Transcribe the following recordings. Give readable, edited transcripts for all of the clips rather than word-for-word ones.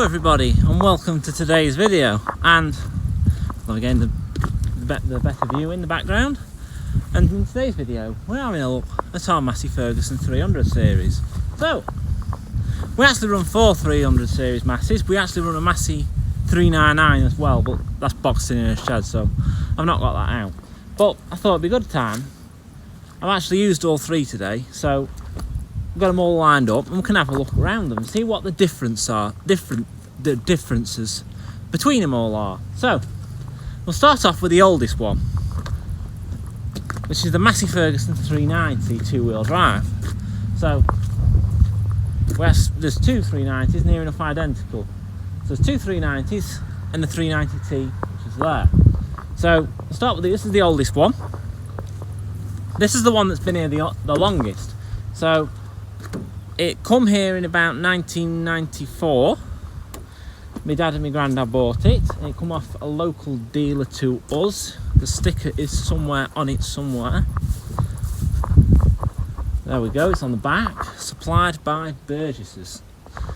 Hello everybody and welcome to today's video, and well, again the better view in the background. And in today's video we're having a look at our Massey Ferguson 300 series. So we actually run 4 300 series Masseys. We actually run a Massey 399 as well, but that's boxed in a shed, so I've not got that out. But I thought it'd be a good time. I've actually used all 3 today, so we've got them all lined up and we can have a look around them and see what the differences between them all are. So we'll start off with the oldest one, which is the Massey Ferguson 390 two-wheel drive. So there's 2 390s near enough identical. So there's 2 390s and the 390T, which is there. So we'll start with this is the oldest one. This is the one that's been here the longest. So it come here in about 1994. My dad and my granddad bought it. It come off a local dealer to us. The sticker is somewhere on it somewhere. There we go, it's on the back. Supplied by Burgess's.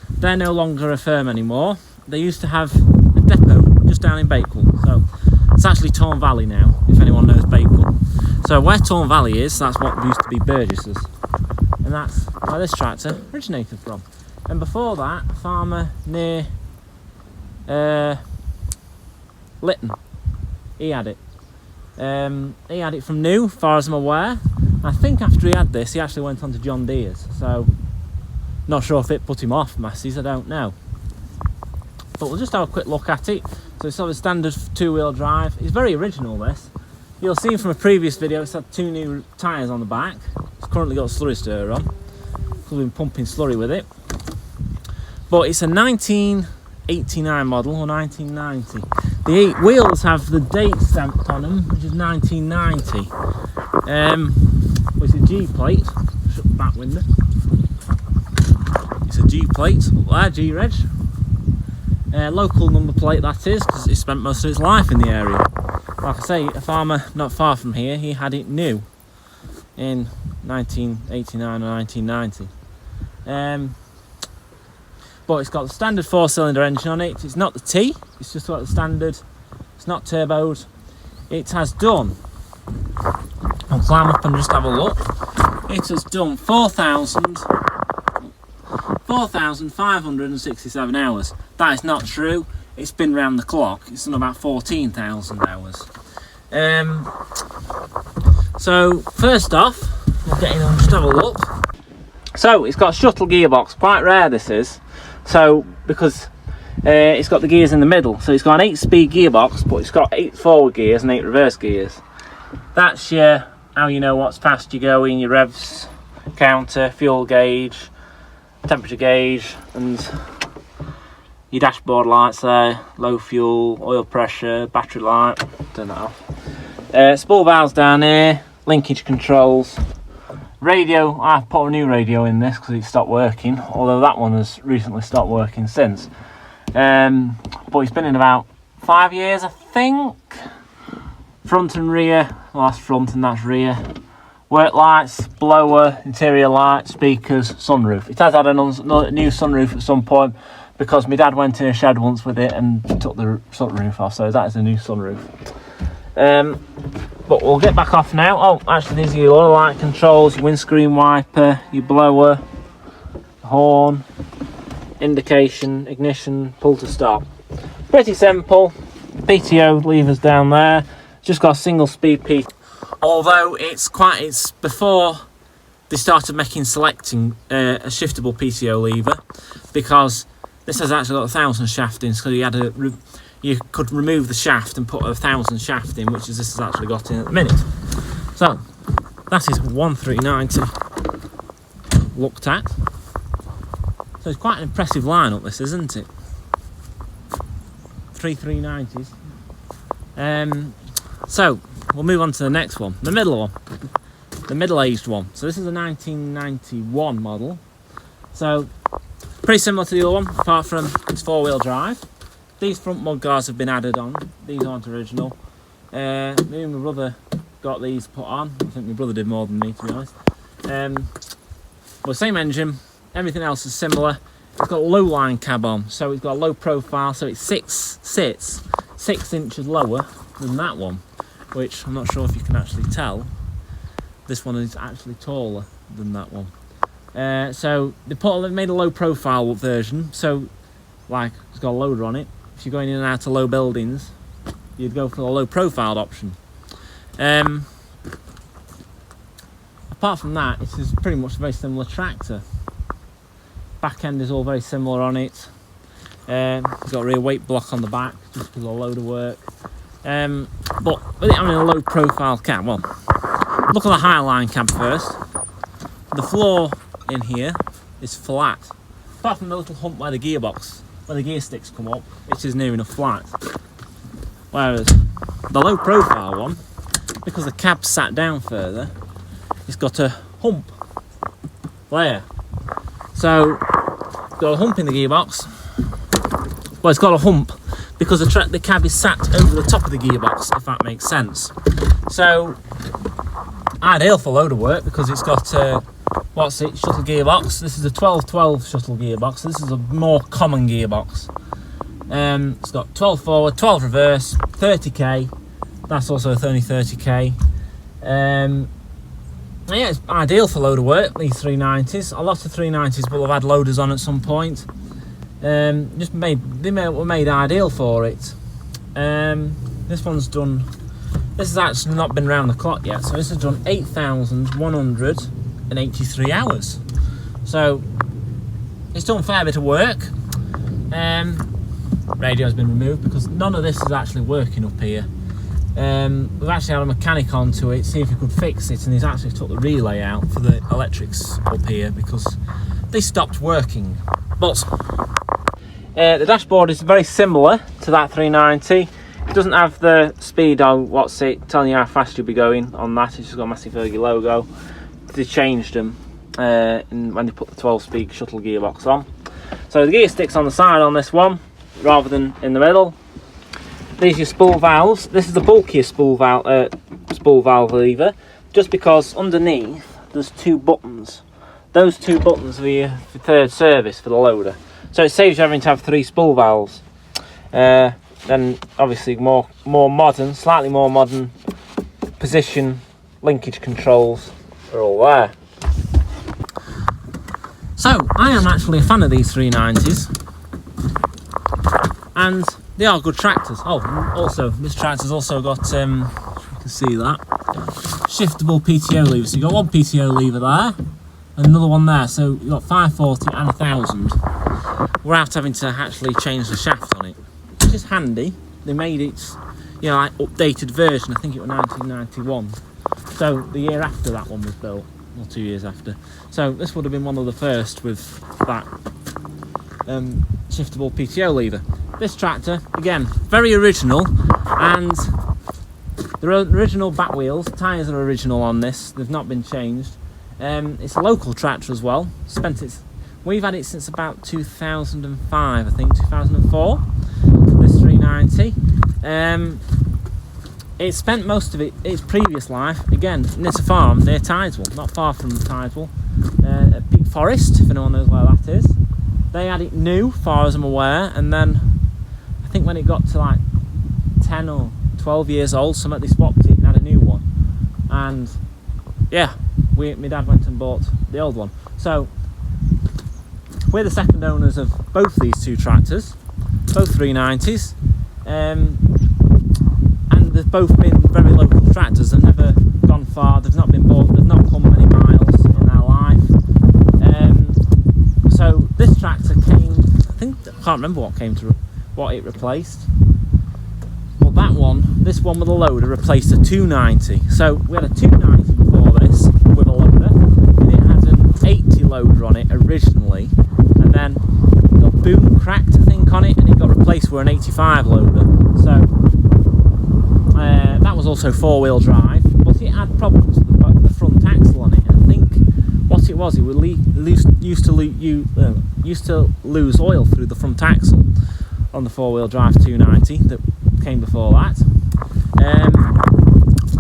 They're no longer a firm anymore. They used to have a depot just down in Bakewell. So it's actually Torn Valley now, if anyone knows Bakewell. So where Torn Valley is, that's what used to be Burgess's. And that's where this tractor originated from. And before that, a farmer near Lytton, he had it. He had it from new, as far as I'm aware. I think after he had this, he actually went on to John Deere's. So, not sure if it put him off Massey's, I don't know. But we'll just have a quick look at it. So it's sort of a standard 2-wheel drive. It's very original, this. You'll see from a previous video, it's had 2 new tyres on the back. It's currently got a slurry stirrer on. We've been pumping slurry with it. But it's a 1989 model or 1990. The 8 wheels have the date stamped on them, which is 1990. It's a G plate. Shut the back window. It's a G plate up there, G reg. Local number plate that is, because it spent most of its life in the area. Like I say, a farmer not far from here, he had it new in 1989 or 1990. But it's got the standard 4-cylinder engine on it. It's not the T, it's just got the standard. It's not turboed. It has done, I'll climb up and just have a look. It has done 4,567 hours. That is not true. It's been round the clock. It's done about 14,000 hours. So first off, we'll get in and just have a look. So it's got a shuttle gearbox. Quite rare this is. So because it's got the gears in the middle. So it's got an 8-speed gearbox, but it's got 8 forward gears and 8 reverse gears. That's how you know what's fast you're going, your revs counter, fuel gauge, temperature gauge, and your dashboard lights there, low fuel, oil pressure, battery light, turn that off. Spool valves down here, linkage controls. Radio, I've put a new radio in this because it stopped working, although that one has recently stopped working since. But it's been in about 5 years, I think. Front and rear, well that's front and that's rear. Work lights, blower, interior light, speakers, sunroof. It has had a new sunroof at some point because my dad went in a shed once with it and took the sunroof off, so that is a new sunroof. But we'll get back off now. Oh, actually these are your other light controls, your windscreen wiper, your blower, horn, indication, ignition, pull to stop. Pretty simple. PTO levers down there. Just got a single speed P. Although it's before they started selecting a shiftable PTO lever, because this has actually got a 1000 shaft in, so you could remove the shaft and put a 1000 shaft in, which is this has actually got in at the minute. So that is 1390 looked at. So it's quite an impressive lineup, this, isn't it? 3 390s. So we'll move on to the next one, the middle one, the middle-aged one. So this is a 1991 model. So pretty similar to the other one, apart from it's 4-wheel drive. These front mudguards have been added on. These aren't original. Me and my brother got these put on. I think my brother did more than me, to be honest. But same engine, everything else is similar. it's got a low line cab on, so it's got a low profile, so it sits 6 inches lower than that one, which I'm not sure if you can actually tell. This one is actually taller than that one. So they made a low profile version, so like it's got a loader on it. If you're going in and out of low buildings, you'd go for the low profiled option. Apart from that, it is pretty much a very similar tractor. Back end is all very similar on it. It's got a rear weight block on the back just because of a load of work. But with it having a low profile cab, well, look at the Highline cab first. The floor in here is flat. Apart from the little hump where the gearbox, where the gear sticks come up, it is near enough flat. Whereas the low profile one, because the cab's sat down further, it's got a hump there. So it's got a hump in the gearbox. Well, it's got a hump because the cab is sat over the top of the gearbox, if that makes sense. So ideal for loader work because it's got shuttle gearbox. This is a 12-12 shuttle gearbox. This is a more common gearbox. It's got 12 forward, 12 reverse, 30k. That's also only 30k. Yeah, it's ideal for loader work, these 390s. A lot of 390s will have had loaders on at some point. They were made ideal for it. This one's done. This has actually not been round the clock yet, so this has done 8,183 hours. So it's done a fair bit of work. Radio's been removed because none of this is actually working up here. We've actually had a mechanic onto it, see if he could fix it, and he's actually took the relay out for the electrics up here because they stopped working. But the dashboard is very similar to that 390. It doesn't have the speedo, telling you how fast you'll be going on that. It's just got a Massey Ferguson logo. They changed them when they put the 12-speed shuttle gearbox on. So the gear sticks on the side on this one rather than in the middle. These are your spool valves. This is the bulkier spool valve lever, just because underneath there's 2 buttons. Those 2 buttons are your third service for the loader. So it saves you having to have 3 spool valves. Then obviously more modern, slightly more modern position linkage controls are all there. So I am actually a fan of these 390s, and they are good tractors. Oh, also this tractor's also got, you can see that, shiftable PTO lever. So you've got one PTO lever there, and another one there. So you've got 540 and 1000 without having to actually change the shaft on it, which is handy. They made it, like updated version. I think it was 1991. So the year after that one was built, or 2 years after. So this would have been one of the first with that shiftable PTO lever. This tractor, again, very original, and the original back wheels, tyres are original on this, they've not been changed. It's a local tractor as well. We've had it since about 2005, I think, 2004, this 390. It spent most of its previous life, again, near a farm near Tideswell, not far from Tideswell, at Peak Forest, if anyone knows where that is. They had it new, far as I'm aware, and then I think when it got to like 10 or 12 years old, they swapped it and had a new one. And yeah, my dad went and bought the old one. So we're the second owners of both these 2 tractors, both 390s, and they've both been very local tractors. They've never gone far, they've not been bought, they've not come many miles in their life. So this tractor came, I can't remember what it replaced. But this one with a loader replaced a 290. So we had a 290 before this with a loader, and it had an 80 loader on it originally, and then the boom cracked, I think, on it, and it got replaced with an 85 loader. So that was also 4-wheel drive, but it had problems with the front axle on it. And I think what it was, used to lose oil through the front axle on the 4-wheel drive 290 that came before that.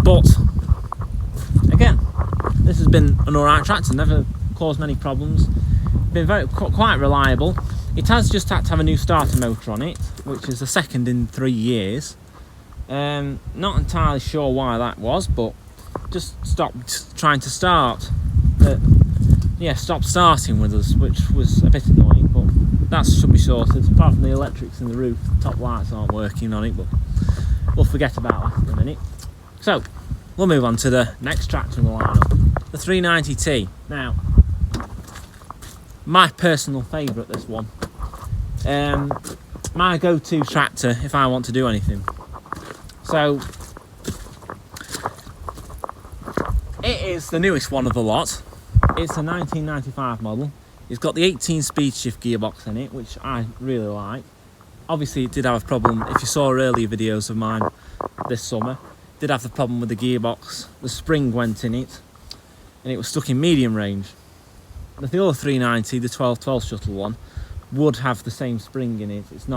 But again, this has been an alright tractor, never caused many problems. been quite reliable. It has just had to have a new starter motor on it, which is the second in 3 years. Not entirely sure why that was, but just stopped trying to start. Yeah, stopped starting with us, which was a bit annoying, but that should be sorted. Apart from the electrics in the roof, the top lights aren't working on it, but we'll forget about that in a minute. So, we'll move on to the next tractor in the lineup, the 390T. Now, my personal favourite, this one. My go-to tractor if I want to do anything. So, it is the newest one of the lot. It's a 1995 model. It's got the 18 speed shift gearbox in it, which I really like. Obviously it did have a problem, if you saw earlier videos of mine this summer, it did have the problem with the gearbox. The spring went in it and it was stuck in medium range. The other 390, the 1212 shuttle one, would have the same spring in it. It's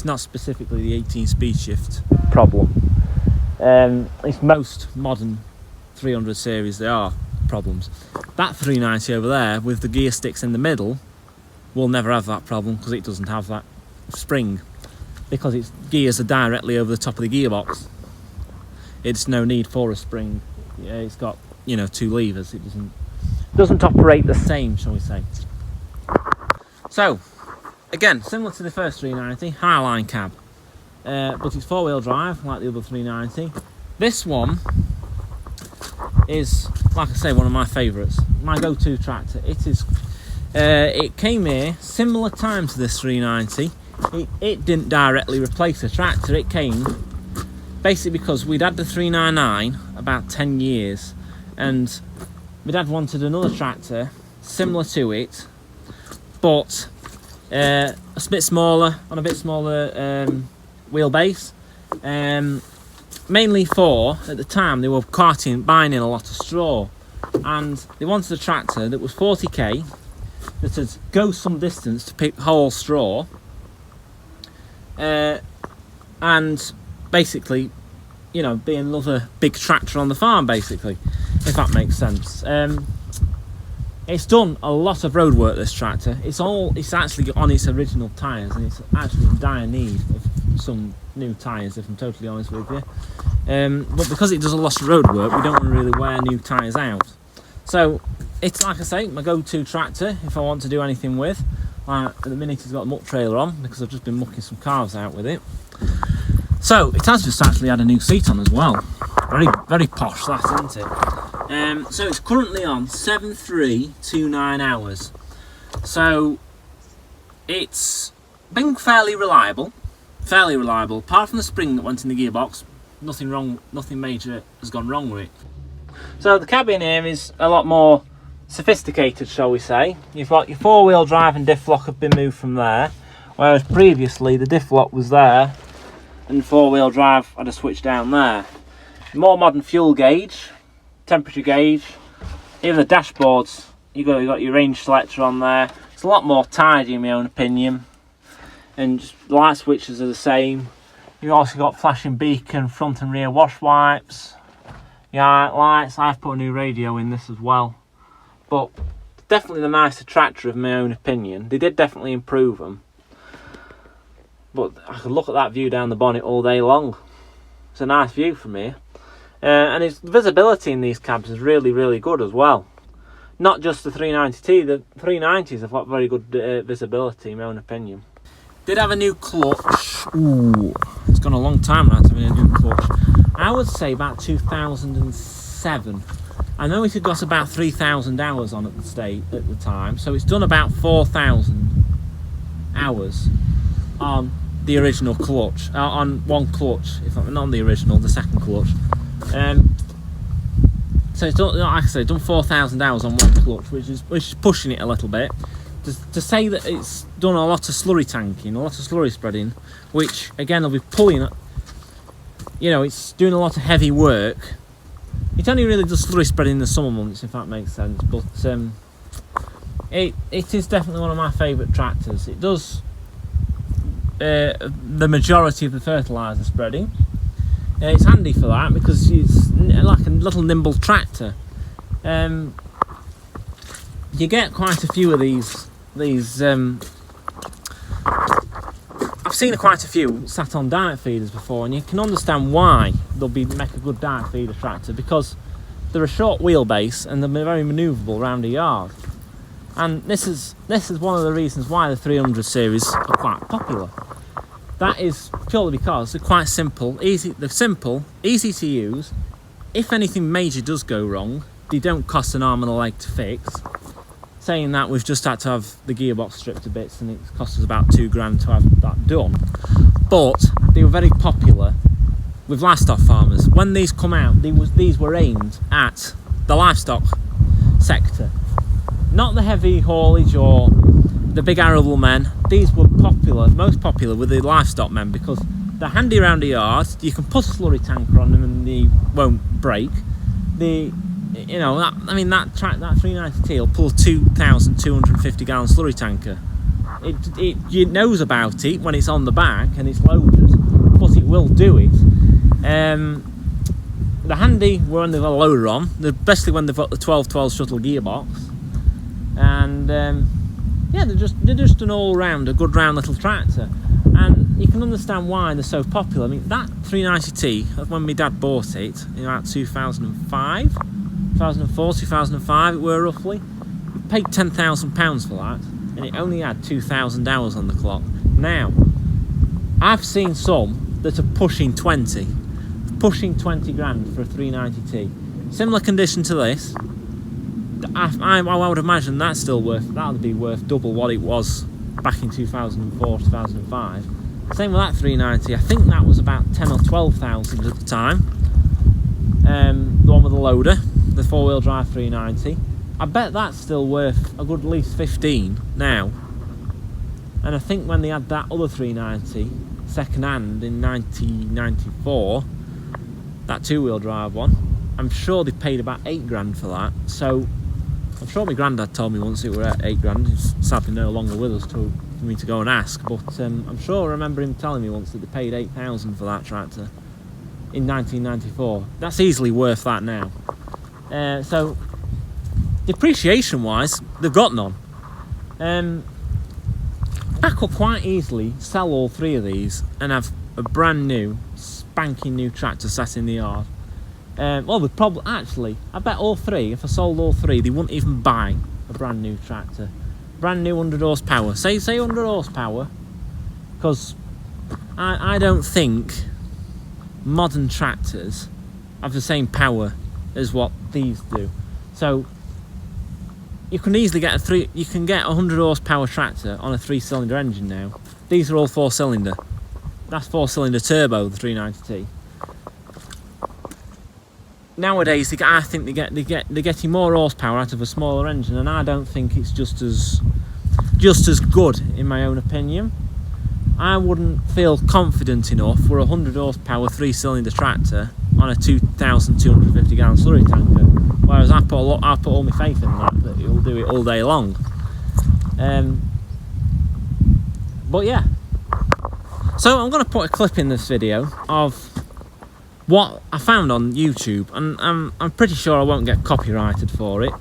not specifically the 18 speed shift problem. It's most modern 300 series there are problems. That 390 over there with the gear sticks in the middle will never have that problem because it doesn't have that spring, because its gears are directly over the top of the gearbox. It's no need for a spring. It's got, you know, 2 levers. It doesn't operate the same, shall we say. So again, similar to the first 390, Highline cab, but it's 4-wheel drive like the other 390. This one is, like I say, one of my favourites, my go-to tractor. It came here similar time to this 390. It didn't directly replace a tractor. It came basically because we'd had the 399 about 10 years, and my dad wanted another tractor similar to it, but a bit smaller, on a bit smaller wheelbase. Mainly for, at the time, they were buying in a lot of straw, and they wanted a tractor that was 40k, that would go some distance to pick whole straw, and basically, you know, be another big tractor on the farm, basically, if that makes sense. It's done a lot of road work, this tractor. It's actually on its original tyres, and it's actually in dire need of some new tyres, if I'm totally honest with you. But because it does a lot of road work, we don't want to really wear new tyres out. So it's, like I say, my go-to tractor if I want to do anything with. Like at the minute, it's got a muck trailer on because I've just been mucking some calves out with it. So it has just actually had a new seat on as well. Very, very posh, that, isn't it? So it's currently on 7,329 hours. So it's been fairly reliable. Apart from the spring that went in the gearbox, nothing major has gone wrong with it. So the cabin here is a lot more sophisticated, shall we say. You've got your 4-wheel drive and diff lock have been moved from there, whereas previously the diff lock was there and 4-wheel drive had a switch down there. More modern fuel gauge, temperature gauge, even the dashboards, you got your range selector on there. It's a lot more tidy in my own opinion, and just the light switches are the same. You've also got flashing beacon, front and rear wash wipes, yeah, lights. I've put a new radio in this as well, but definitely the nicer tractor in my own opinion. They did definitely improve them, but I could look at that view down the bonnet all day long. It's a nice view from here, and its visibility in these cabs is really, really good as well. Not just the 390T, the 390s have got very good visibility in my own opinion. Did have a new clutch. Ooh, it's gone a long time now having a new clutch. I would say about 2007. I know it had got about 3,000 hours on at the time, so it's done about 4,000 hours on the original clutch, on one clutch, if not on the original, the second clutch. So it's done, like I say, done 4,000 hours on one clutch, which is pushing it a little bit. To say that it's done a lot of slurry tanking, a lot of slurry spreading, which again will be pulling, you know, it's doing a lot of heavy work. It only really does slurry spreading in the summer months, if that makes sense, but it is definitely one of my favourite tractors. It does the majority of the fertiliser spreading. It's handy for that because it's like a little nimble tractor. You get quite a few of these these. I've seen quite a few sat on diet feeders before, and you can understand why they'll make a good diet feeder tractor, because they're a short wheelbase and they're very manoeuvrable around a yard. And this is one of the reasons why the 300 series are quite popular. That is purely because they're quite simple, easy. They're simple, easy to use. If anything major does go wrong, they don't cost an arm and a leg to fix. Saying that, we've just had to have the gearbox stripped to bits, and it cost us about £2 to have that done. But they were very popular with livestock farmers. When these come out, these were aimed at the livestock sector, not the heavy haulage or the big arable men. These were popular, most popular with the livestock men, because they're handy around the yard. You can put a slurry tanker on them and they won't break. You know, that 390T will pull a 2,250 gallon slurry tanker. It knows about it when it's on the back and it's loaded, but it will do it. They're handy when they've got a loader on, especially when they've got the 12/12 shuttle gearbox. And yeah, they're just an all-round, a good round little tractor. And you can understand why they're so popular. I mean, that 390T, when my dad bought it in about 2005, 2004, 2005 it were roughly, we paid £10,000 for that, and it only had 2,000 hours on the clock. Now, I've seen some that are pushing 20 grand for a 390T. Similar condition to this. I would imagine that'll be worth double what it was back in 2004, 2005. Same with that 390. I think that was about 10 or 12,000 at the time. The one with the loader, the four-wheel drive 390. I bet that's still worth a good at least 15 now. And I think when they had that other 390 second hand in 1994, that two-wheel drive one, I'm sure they paid about 8 grand for that. So I'm sure my granddad told me once it were at 8 grand. He's sadly no longer with us for me to go and ask, but I'm sure I remember him telling me once that they paid 8,000 for that tractor in 1994. That's easily worth that now. So depreciation wise, they've got none. I could quite easily sell all 3 of these and have a brand new spanking new tractor sat in the yard. Well, the problem, actually, I bet all 3, if I sold all 3, they wouldn't even buy a brand new tractor. Brand new 100 horsepower. Say 100 horsepower, because I don't think modern tractors have the same power as what these do. So you can easily get a 100 horsepower tractor on a 3-cylinder engine now. These are all 4-cylinder. That's 4-cylinder turbo, the 390T. Nowadays, I think they're getting more horsepower out of a smaller engine, and I don't think it's just as good, in my own opinion. I wouldn't feel confident enough for a 100 horsepower 3-cylinder tractor on a 2,250 gallon slurry tanker, whereas I put all my faith in that it'll do it all day long. But yeah, so I'm going to put a clip in this video of what I found on YouTube, and I'm pretty sure I won't get copyrighted for it.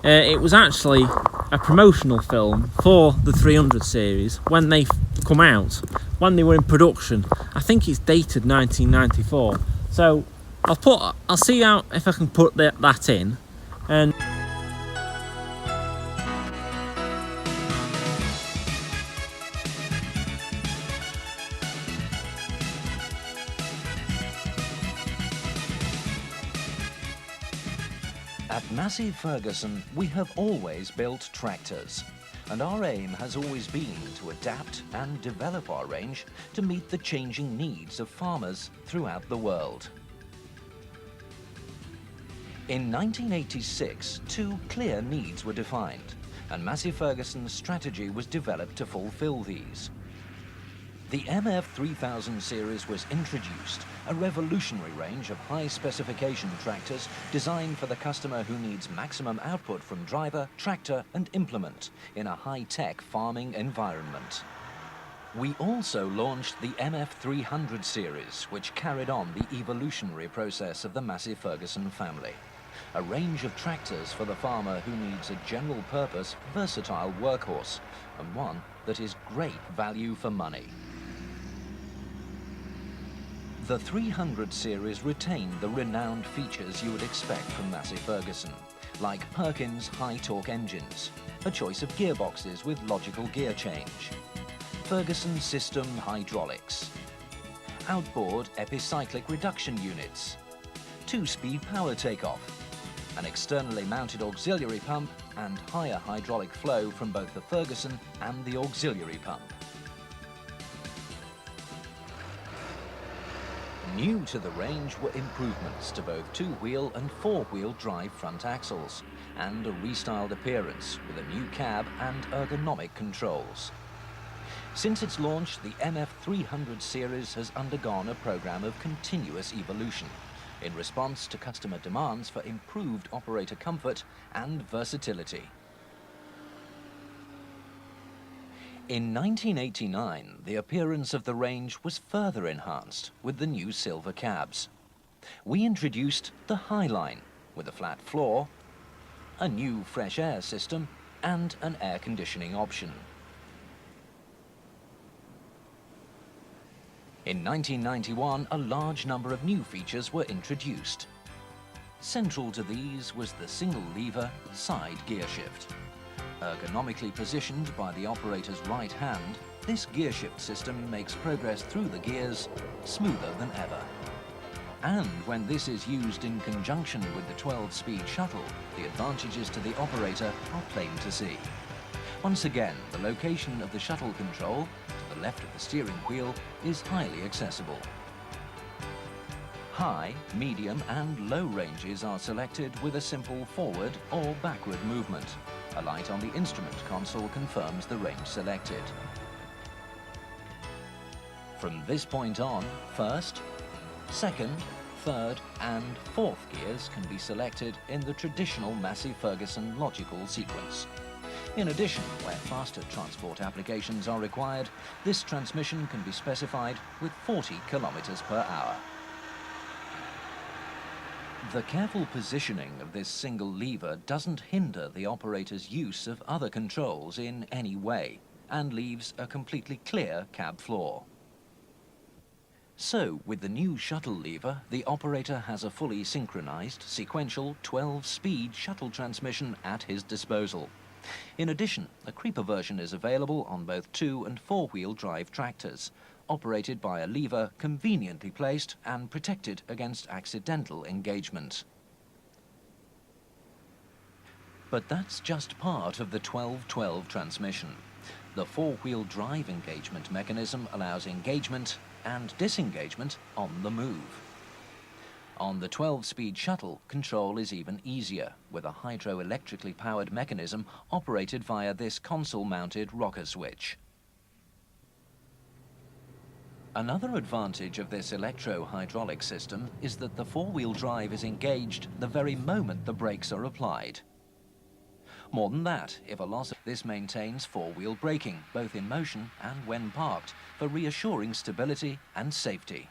It was actually a promotional film for the 300 series when they come out, when they were in production. I think it's dated 1994. So I'll see if I can put that in. And at Massey Ferguson, we have always built tractors, and our aim has always been to adapt and develop our range to meet the changing needs of farmers throughout the world. In 1986, 2 clear needs were defined, and Massey Ferguson's strategy was developed to fulfill these. The MF3000 series was introduced, a revolutionary range of high-specification tractors designed for the customer who needs maximum output from driver, tractor and implement in a high-tech farming environment. We also launched the MF300 series, which carried on the evolutionary process of the Massey Ferguson family. a range of tractors for the farmer who needs a general-purpose, versatile workhorse, and one that is great value for money. The 300 series retained the renowned features you would expect from Massey Ferguson, like Perkins high-torque engines, a choice of gearboxes with logical gear change, Ferguson system hydraulics, outboard epicyclic reduction units, 2-speed power takeoff, an externally mounted auxiliary pump, and higher hydraulic flow from both the Ferguson and the auxiliary pump. New to the range were improvements to both 2-wheel and 4-wheel drive front axles, and a restyled appearance with a new cab and ergonomic controls. Since its launch, the MF 300 series has undergone a program of continuous evolution in response to customer demands for improved operator comfort and versatility. In 1989, the appearance of the range was further enhanced with the new silver cabs. We introduced the Highline with a flat floor, a new fresh air system, and an air conditioning option. In 1991, a large number of new features were introduced. Central to these was the single-lever side gear shift. Ergonomically positioned by the operator's right hand, this gear shift system makes progress through the gears smoother than ever. And when this is used in conjunction with the 12-speed shuttle, the advantages to the operator are plain to see. Once again, the location of the shuttle control, to the left of the steering wheel, is highly accessible. High, medium and low ranges are selected with a simple forward or backward movement. A light on the instrument console confirms the range selected. From this point on, first, second, third and fourth gears can be selected in the traditional Massey Ferguson logical sequence. In addition, where faster transport applications are required, this transmission can be specified with 40 kilometers per hour. The careful positioning of this single lever doesn't hinder the operator's use of other controls in any way and leaves a completely clear cab floor. So, with the new shuttle lever, the operator has a fully synchronized, sequential 12-speed shuttle transmission at his disposal. In addition, a creeper version is available on both 2- and 4-wheel drive tractors, operated by a lever conveniently placed and protected against accidental engagement. But that's just part of the 12-12 transmission. The 4-wheel drive engagement mechanism allows engagement and disengagement on the move. On the 12-speed shuttle, control is even easier, with a hydroelectrically powered mechanism operated via this console-mounted rocker switch. Another advantage of this electro-hydraulic system is that the 4-wheel drive is engaged the very moment the brakes are applied. More than that, if a loss, this maintains 4-wheel braking, both in motion and when parked, for reassuring stability and safety.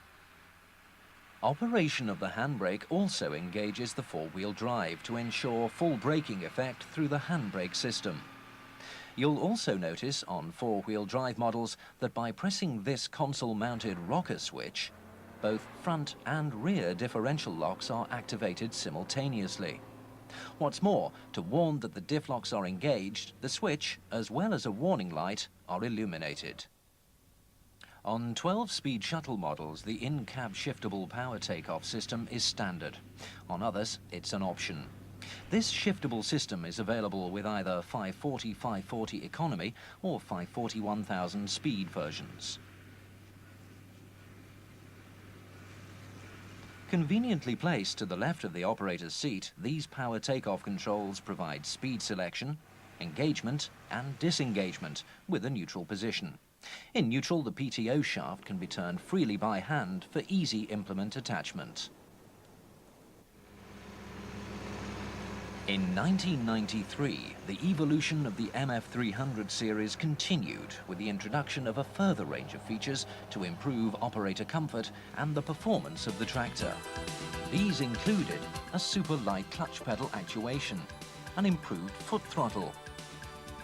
Operation of the handbrake also engages the 4-wheel drive to ensure full braking effect through the handbrake system. You'll also notice on 4-wheel drive models that by pressing this console-mounted rocker switch, both front and rear differential locks are activated simultaneously. What's more, to warn that the diff locks are engaged, the switch, as well as a warning light, are illuminated. On 12-speed shuttle models, the in-cab shiftable power takeoff system is standard. On others, it's an option. This shiftable system is available with either 540 economy or 540 1000 speed versions. Conveniently placed to the left of the operator's seat, these power takeoff controls provide speed selection, engagement and disengagement with a neutral position. In neutral, the PTO shaft can be turned freely by hand for easy implement attachment. In 1993, the evolution of the MF300 series continued with the introduction of a further range of features to improve operator comfort and the performance of the tractor. These included a super light clutch pedal actuation, an improved foot throttle,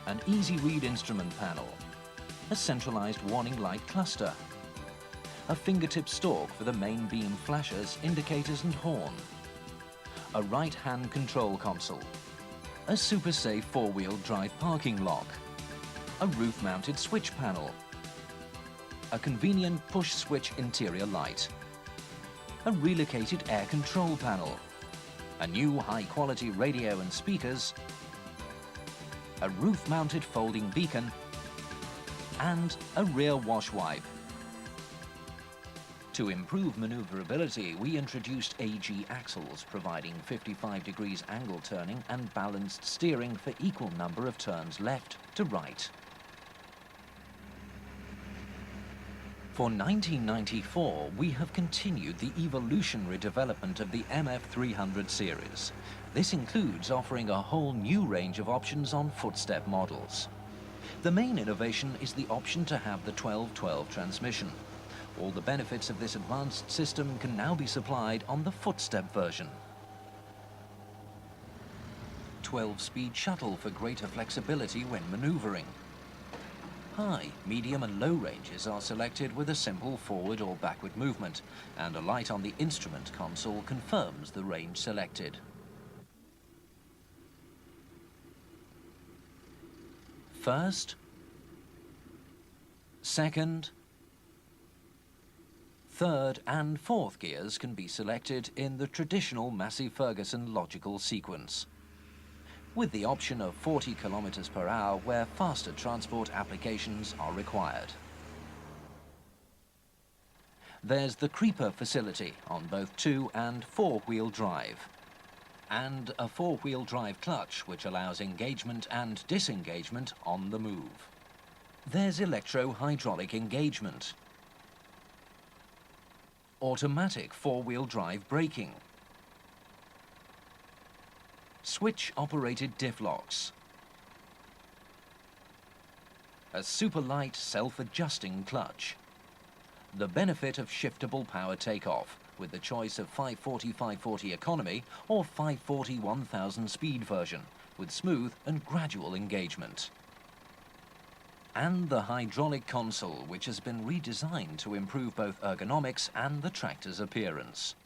an easy read instrument panel, a centralized warning light cluster, a fingertip stalk for the main beam flashers, indicators and horn, a right-hand control console, a super safe four-wheel drive parking lock, a roof-mounted switch panel, a convenient push-switch interior light, a relocated air control panel, a new high-quality radio and speakers, a roof-mounted folding beacon, and a rear wash wipe. To improve maneuverability, we introduced AG axles, providing 55 degrees angle turning and balanced steering for equal number of turns left to right. For 1994, we have continued the evolutionary development of the MF300 series. This includes offering a whole new range of options on footstep models. The main innovation is the option to have the 12-12 transmission. All the benefits of this advanced system can now be supplied on the footstep version. 12-speed shuttle for greater flexibility when maneuvering. High, medium and low ranges are selected with a simple forward or backward movement, and a light on the instrument console confirms the range selected. First, second, third and fourth gears can be selected in the traditional Massey Ferguson logical sequence, with the option of 40 km per hour where faster transport applications are required. There's the creeper facility on both 2- and 4-wheel drive, and a 4-wheel drive clutch which allows engagement and disengagement on the move. There's electro-hydraulic engagement, automatic 4-wheel drive braking, switch-operated diff locks, a super light self-adjusting clutch, the benefit of shiftable power takeoff with the choice of 540/540 economy or 540/1000 speed version with smooth and gradual engagement. And the hydraulic console, which has been redesigned to improve both ergonomics and the tractor's appearance.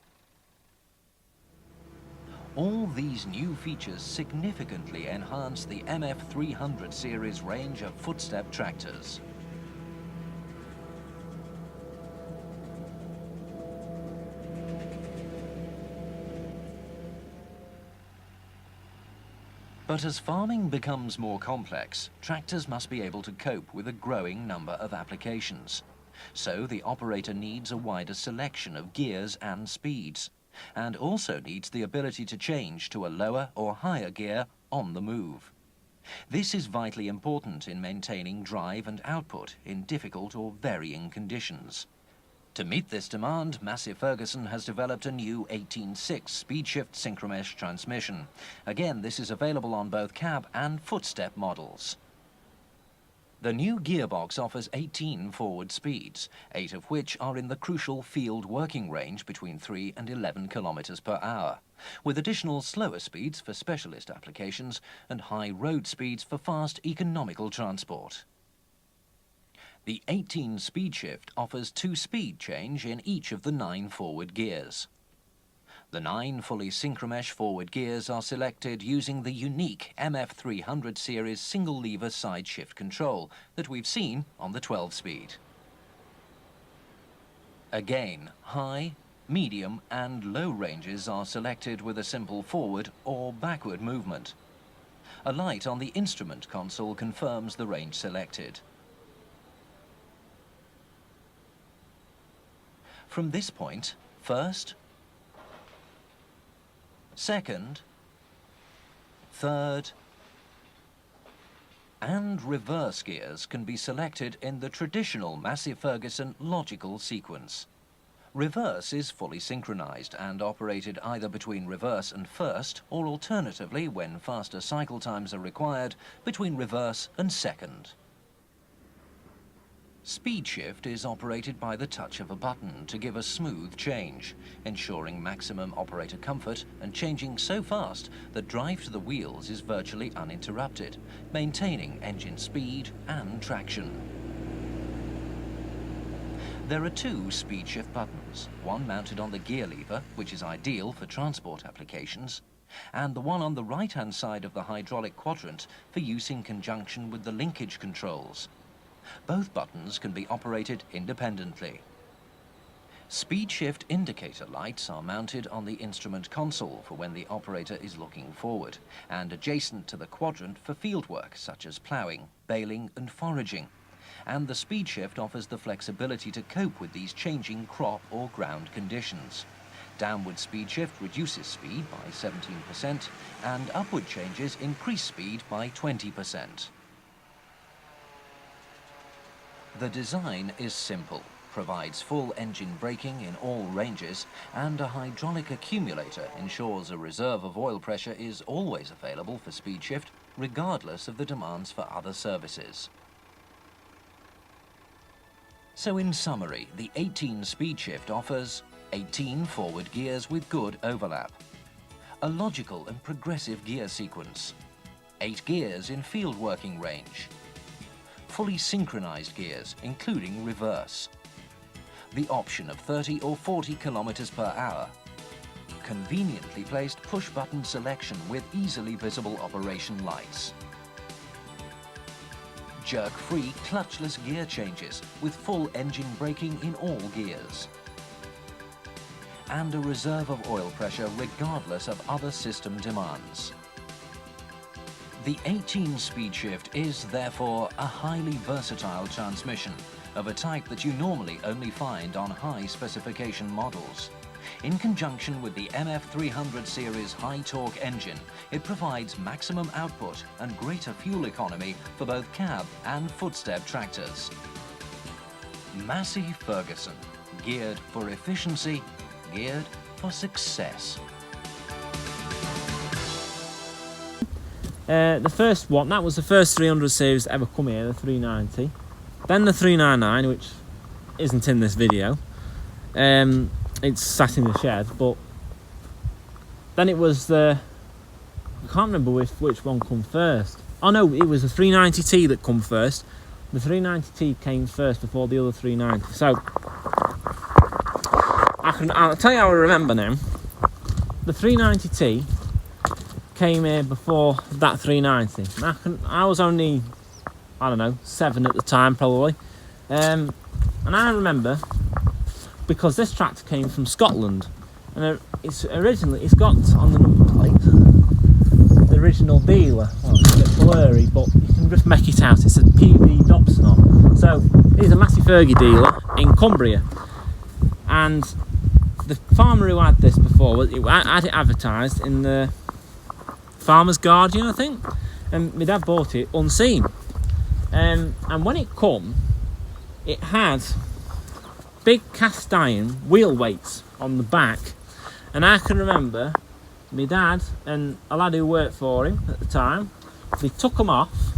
All these new features significantly enhance the MF300 series range of footstep tractors. But as farming becomes more complex, tractors must be able to cope with a growing number of applications. So the operator needs a wider selection of gears and speeds, and also needs the ability to change to a lower or higher gear on the move. This is vitally important in maintaining drive and output in difficult or varying conditions. To meet this demand, Massey Ferguson has developed a new 18.6 speed-shift synchromesh transmission. Again, this is available on both cab and footstep models. The new gearbox offers 18 forward speeds, 8 of which are in the crucial field working range between 3 and 11 km per hour, with additional slower speeds for specialist applications and high road speeds for fast economical transport. The 18 speed shift offers 2 speed change in each of the 9 forward gears. The 9 fully synchromesh forward gears are selected using the unique MF300 series single lever side shift control that we've seen on the 12 speed. Again, high, medium and low ranges are selected with a simple forward or backward movement. A light on the instrument console confirms the range selected. From this point, first, second, third, and reverse gears can be selected in the traditional Massey Ferguson logical sequence. Reverse is fully synchronized and operated either between reverse and first, or alternatively, when faster cycle times are required, between reverse and second. Speed shift is operated by the touch of a button to give a smooth change, ensuring maximum operator comfort and changing so fast that drive to the wheels is virtually uninterrupted, maintaining engine speed and traction. There are two speed shift buttons, one mounted on the gear lever, which is ideal for transport applications, and the one on the right-hand side of the hydraulic quadrant for use in conjunction with the linkage controls. Both buttons can be operated independently. Speed shift indicator lights are mounted on the instrument console for when the operator is looking forward, and adjacent to the quadrant for fieldwork such as ploughing, baling and foraging. And the speed shift offers the flexibility to cope with these changing crop or ground conditions. Downward speed shift reduces speed by 17%, and upward changes increase speed by 20%. The design is simple, provides full engine braking in all ranges, and a hydraulic accumulator ensures a reserve of oil pressure is always available for speed shift, regardless of the demands for other services. So in summary, the 18 speed shift offers 18 forward gears with good overlap, a logical and progressive gear sequence, 8 gears in field working range, fully synchronized gears, including reverse, the option of 30 or 40 kilometers per hour, conveniently placed push-button selection with easily visible operation lights, jerk-free clutchless gear changes with full engine braking in all gears, and a reserve of oil pressure regardless of other system demands. The 18 speed shift is therefore a highly versatile transmission of a type that you normally only find on high specification models. In conjunction with the MF300 series high torque engine, it provides maximum output and greater fuel economy for both cab and footstep tractors. Massey Ferguson, geared for efficiency, geared for success. The first one, that was the first 300 series to ever come here, the 390. Then the 399, which isn't in this video. It's sat in the shed, but then it was the, I can't remember which one come first. Oh no, it was the 390T that come first. The 390T came first before the other 390. So I'll tell you how I remember now. The 390T came here before that 390. I was only, I don't know, 7 at the time probably, and I remember because this tractor came from Scotland, and it's got on the number plate the original dealer. Well, it's a bit blurry, but you can just make it out. It says PV Dobson on. So he's a Massey Ferguson dealer in Cumbria, and the farmer who had this before had it advertised in the Farmer's Guardian, I think, and my dad bought it unseen, and when it come, it had big cast iron wheel weights on the back, and I can remember my dad and a lad who worked for him at the time, they took them off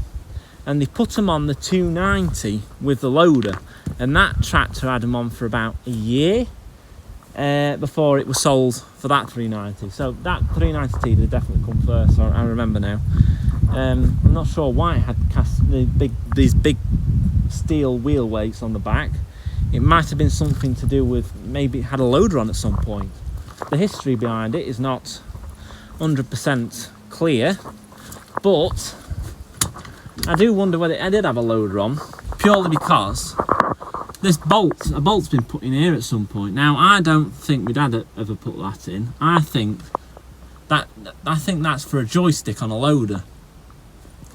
and they put them on the 290 with the loader, and that tractor had them on for about a year before it was sold for that 390. So that 390T did definitely come first, I remember now. I'm not sure why it had these big steel wheel weights on the back. It might have been something to do with, maybe it had a loader on at some point. The history behind it is not 100% clear, but I do wonder whether it did have a loader on, purely because a bolt's been put in here at some point. Now, I don't think my dad ever put that in. I think that's for a joystick on a loader.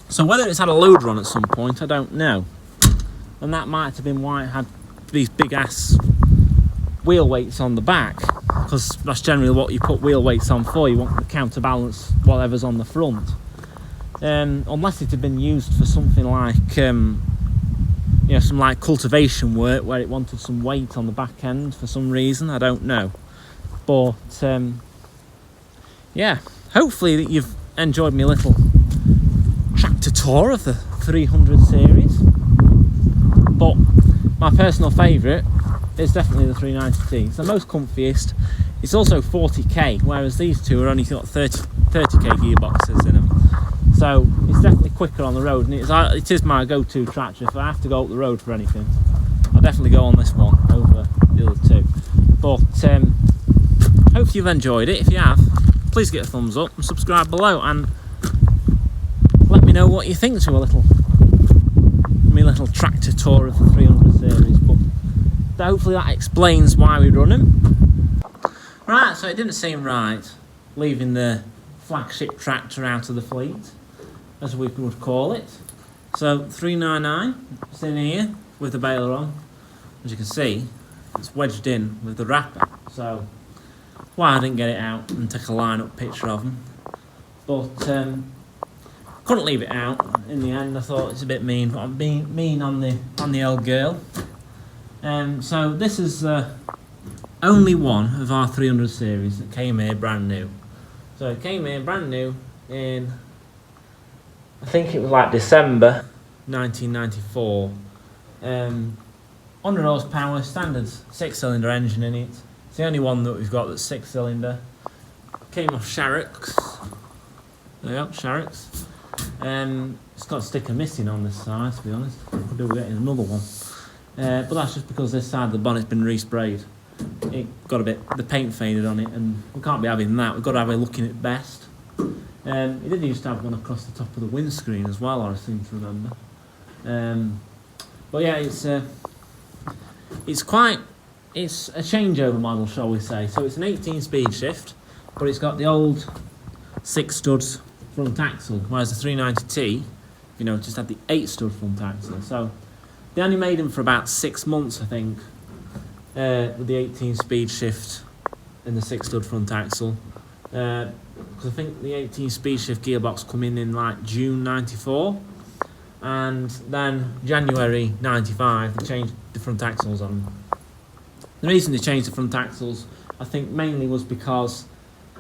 So whether it's had a loader on at some point, I don't know. And that might have been why it had these big ass wheel weights on the back, because that's generally what you put wheel weights on for. You want to counterbalance whatever's on the front. Unless it had been used for something like know, some like cultivation work where it wanted some weight on the back end for some reason. I don't know, but yeah, hopefully that you've enjoyed my little tractor tour of the 300 series. But my personal favourite is definitely the 390T. It's the most comfiest. It's also 40k, whereas these two are only got 30k gearboxes in them. So it's definitely quicker on the road, and it is my go-to tractor. If I have to go up the road for anything, I'll definitely go on this one over the other two. But hopefully you've enjoyed it. If you have, please get a thumbs up and subscribe below, and let me know what you think to my little tractor tour of the 300 series. But hopefully that explains why we run them. Right, so it didn't seem right leaving the flagship tractor out of the fleet, as we would call it. So 399 is in here with the baler on. As you can see, it's wedged in with the wrapper. So why I didn't get it out and take a line-up picture of them, but couldn't leave it out in the end. I thought it's a bit mean, but I'm being mean on the old girl. So this is only one of our 300 series that came here brand new. So it came here brand new in, I think it was like December 1994. 100 horsepower, standard 6-cylinder engine in it. It's the only one that we've got that's 6-cylinder. Came off Sharrock's. There you go, Sharrock's. It's got a sticker missing on this side, to be honest. Could do with getting another one. But that's just because this side of the bonnet's been resprayed. It got a bit, the paint faded on it, and we can't be having that. We've got to have it looking at best. It did used to have one across the top of the windscreen as well, I seem to remember. But yeah, it's a changeover model, shall we say. So it's an 18-speed shift, but it's got the old 6-stud front axle, whereas the 390T, you know, just had the 8-stud front axle. So they only made them for about 6 months, I think, with the 18-speed shift and the 6-stud front axle. Because I think the 18-speed shift gearbox come in like June 94, and then January 95 they changed the front axles on them. The reason they changed the front axles, I think, mainly was because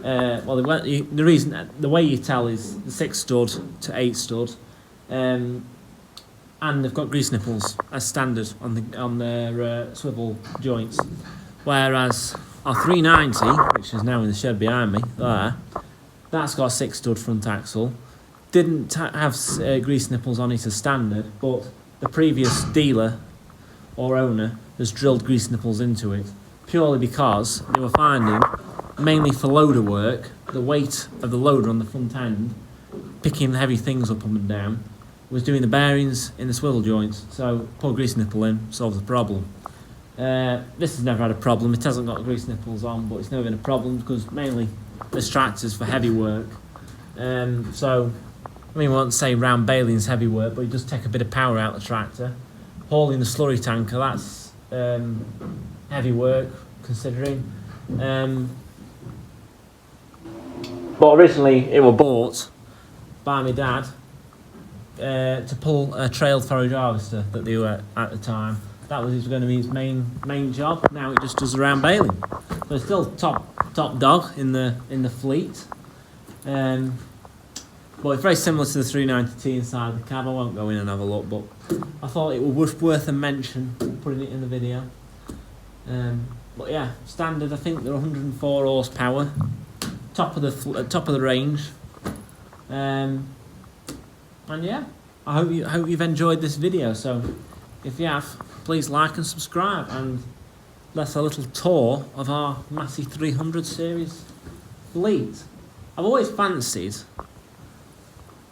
the way you tell is the 6-stud to 8-stud, and they've got grease nipples as standard on their swivel joints, whereas our 390, which is now in the shed behind me there, that's got a 6-stud front axle. Didn't have grease nipples on it as standard, but the previous dealer or owner has drilled grease nipples into it, purely because they were finding, mainly for loader work, the weight of the loader on the front end, picking heavy things up and down, was doing the bearings in the swivel joints. So put a grease nipple in, solves the problem. This has never had a problem. It hasn't got grease nipples on, but it's never been a problem because mainly this tractor's for heavy work. So I mean, I won't say round baling's heavy work, but it does take a bit of power out of the tractor. Hauling the slurry tanker, that's heavy work considering. But originally it was bought by my dad to pull a trail forage harvester that they were at the time. That was going to be his main job. Now it just does the round baling. So it's still top dog in the fleet. But it's very similar to the 390T inside the cab. I won't go in and have a look, but I thought it was worth a mention, putting it in the video. But yeah, standard. I think they're 104 horsepower, top of the range. And yeah, I hope you've enjoyed this video. So if you have, please like and subscribe, and that's a little tour of our Massey 300 series fleet. I've always fancied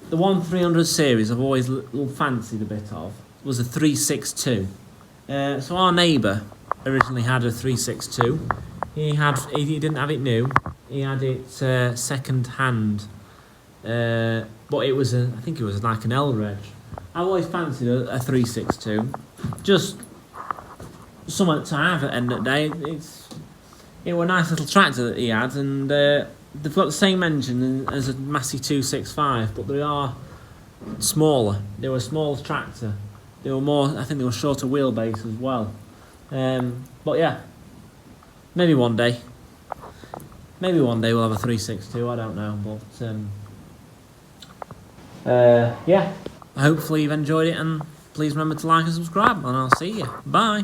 the 300 series. I've always fancied a bit of was a 362. So our neighbour originally had a 362. He didn't have it new. He had it second hand, but it was I think it was like an L-reg. I always fancied a 362, just something to have at the end of the day. It was a nice little tractor that he had, and they've got the same engine as a Massey 265, but they are smaller. They were a smaller tractor. They were more, I think they were shorter wheelbase as well. But yeah, maybe one day. Maybe one day we'll have a 362, I don't know. But yeah, hopefully you've enjoyed it, and please remember to like and subscribe, and I'll see you. Bye.